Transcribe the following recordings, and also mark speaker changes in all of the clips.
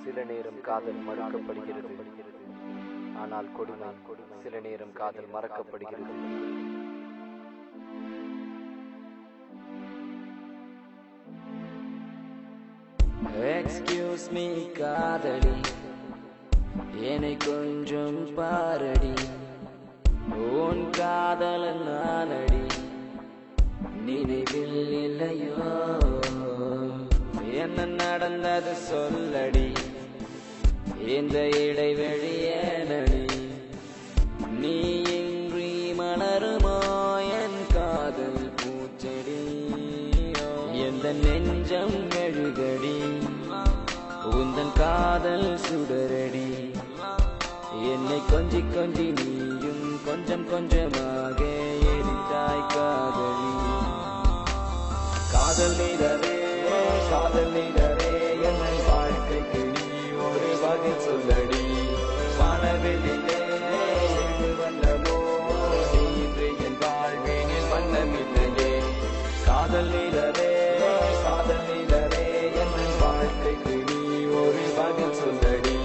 Speaker 1: சில நேரம் காதல் மறுக்கப்படுகிறது, ஆனால் கொடுமை சில நேரம் காதல் மறக்கப்படுகிறது.
Speaker 2: Excuse me காதலி, என்னை கொஞ்சம் பாரடி, உன் காதலன் நானடி, நினைவில் இல்லையோ? என்ன நடந்தது சொல்லடி, இந்த இடைவெளி ஏனடி? நீ இன்றி மலருமோ என் காதல் பூச்செடி? எந்த நெஞ்சம் மெழுகடி, உந்தன் காதல் சுடரடி. என்னை கொஞ்சி கொஞ்சி நீயும் கொஞ்சம் கொஞ்சமாக எரித்தாய் காதலி. காதல் நீரவே, காதல் நீரவே, என்னை வாழ்க்கைக்கு நீ ஒரு பதில் சொல்லடி. வானவெளியிலே எழுந்து வந்தமோ நீ இன்று என் வாழ்வினில் வண்ணமில்லையே. காதல் நீரவே, காதல் நீரவே, என்னை வாழ்க்கைக்கு நீ ஒரு பதில் சொல்லடி.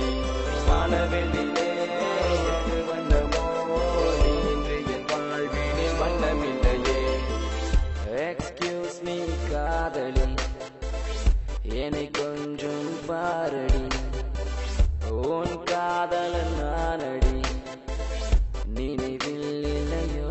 Speaker 2: வானவெளியிலே எழுந்து வந்தமோ நீ இன்று என் வாழ்வினில் வண்ணமில்லையே. Excuse me காதலி, என்னை கொஞ்சம் பாரடி, உன் காதலன் நானடி, நினைவில் இல்லையோ?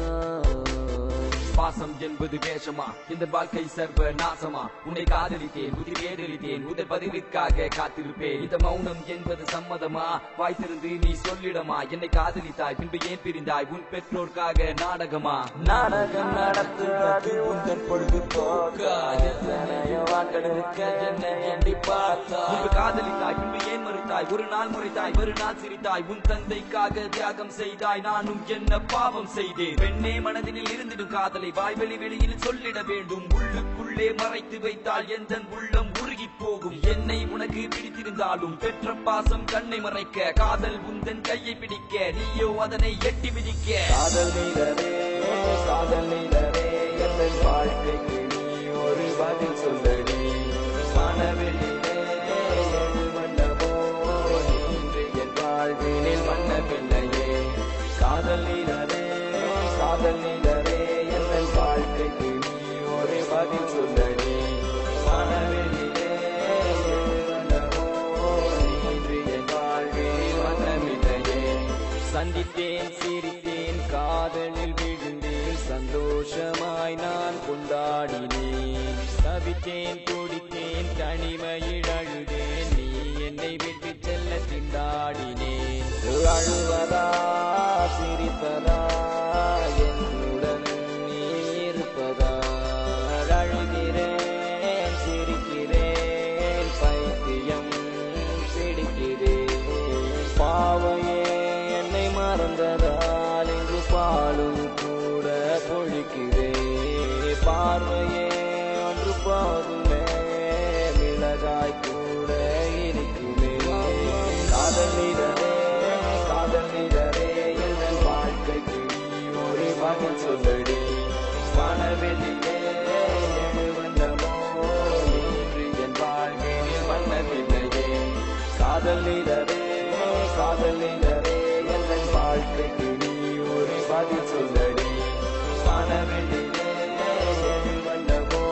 Speaker 3: பாசம் என்பது வேஷமா, இந்த வாழ்க்கை சர்வ நாசமா? உன்னை காதலித்தேன், புதி வேதளித்தேன், உதல் பதிலுக்காக காத்திருப்பேன். இந்த மௌனம் என்பது சம்மதமா? வாய் திறந்து நீ சொல்லிடமா? என்னை காதலித்தாய், பின்பு ஏன் பிரிந்தாய்? உன் பெற்றோர்க்காக நாடகமா?
Speaker 2: நாடகம் நடத்துவது உந்தன் பொழுது போக்கா? எத்தனையோ வாக்கெடுக்க என்னை எண்ணி பார்த்தா?
Speaker 3: முன்பு காதலித்தாய், பின்பு ஏன் மறுத்தாய்? ஒரு நாள் முறைத்தாய், மறுநாள் சிரித்தாய். உன் தந்தைக்காக தியாகம் செய்தாய், நானும் என்ன பாவம் செய்தேன்? பெண்ணே, மனதினில் இருந்திடும் காதலை வாய்வெளி வெளியில் சொல்லிட வேண்டும். உள்ளுக்குள்ளே மறைத்து வைத்தால் எந்த உள்ளம் உருகி போகும். என்னை உனக்கு பிடித்திருந்தாலும் பெற்ற பாசம் கண்ணை மறைக்க, காதல் உந்தன் கையை பிடிக்க, நீயோ அதனை எட்டி மிதிக்க.
Speaker 2: காதல் நீரவே, காதல் நீரவே, எந்த வாழ்க்கைக்கு நீ ஒரு பதில் சொல்லடி. வானவெளியிலே எழுந்து வந்தமோ நீ இன்று என் வாழ்வினில் வண்ணமில்லையே. காதல் நீரவே, காதல் நீரவே, எந்த வாழ்க்கைக்கு நீ ஒரு பதில் சொல்லடி. வானவெளியிலே எழுந்து வந்தமோ நீ இன்று என் வாழ்வினில் வண்ணமில்லையே. சந்தித்தேன், சிரித்தேன், காதலில் விழுந்தேன், சந்தோஷமாய் நான் கொண்டாடினேன். தவித்தேன், துடித்தேன், தனிமையில் அழுதேன், நீ என்னை விட்டு செல்ல திண்டாடினேன். அழுவதா சிரிப்பதா, என்னுடன் நீ இருப்பதா? அழுகிறேன், சிரிக்கிறேன், பைத்தியம் பிடிக்கிறேன். பாவையே என்னை மறந்ததால் இன்று பாலும் கூட பொழிக்கிறேன். பார்வையே ஒன்று போதுமே, மிளகாய் கூட இருக்குமே. காதல் நீரவே, காதல் நீரவே, எந்த வாழ்க்கைக்கு நீ ஒரு பதில் சொல்லடி. வானவெளியிலே எழுந்து வந்தமோ நீ இன்று என் வாழ்வினில் வண்ணமில்லையே. காதல் நீரவே, காதல் நீரவே, எந்த வாழ்க்கைக்கு நீ ஒரு பதில் சொல்லடி. வானவெளியிலே எழுந்து வந்தமோ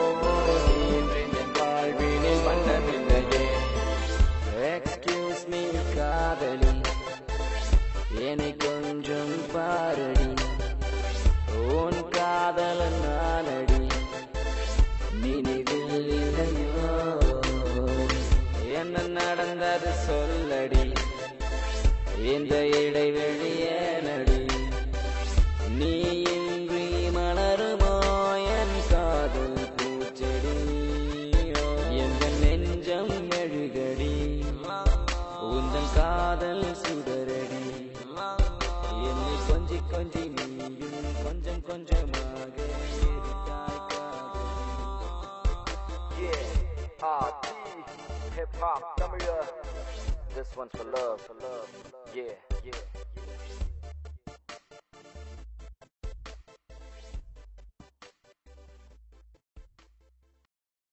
Speaker 2: நீ இன்று என் வாழ்வினில் வண்ணமில்லையே. Excuse me காதலி, என்னை கொஞ்சம் பாரடி, உன் காதலன் நானடி, நினைவில் இல்லையோ? என்ன நடந்தது சொல்லடி, இந்த இடைவெளி ஏனடி? நீ இன்றி மலருமோ என் காதல் பூச்செடி? எந்த நெஞ்சம் மெழுகடி, உந்தன் காதல் சுடரடி. என்னை கொஞ்சி கொஞ்சி நீயும் கொஞ்சம் கொஞ்சமாக எரித்தாய் காதலி.
Speaker 1: Yeah, RT, hip hop, Tamil. This one's for love, yeah, yeah.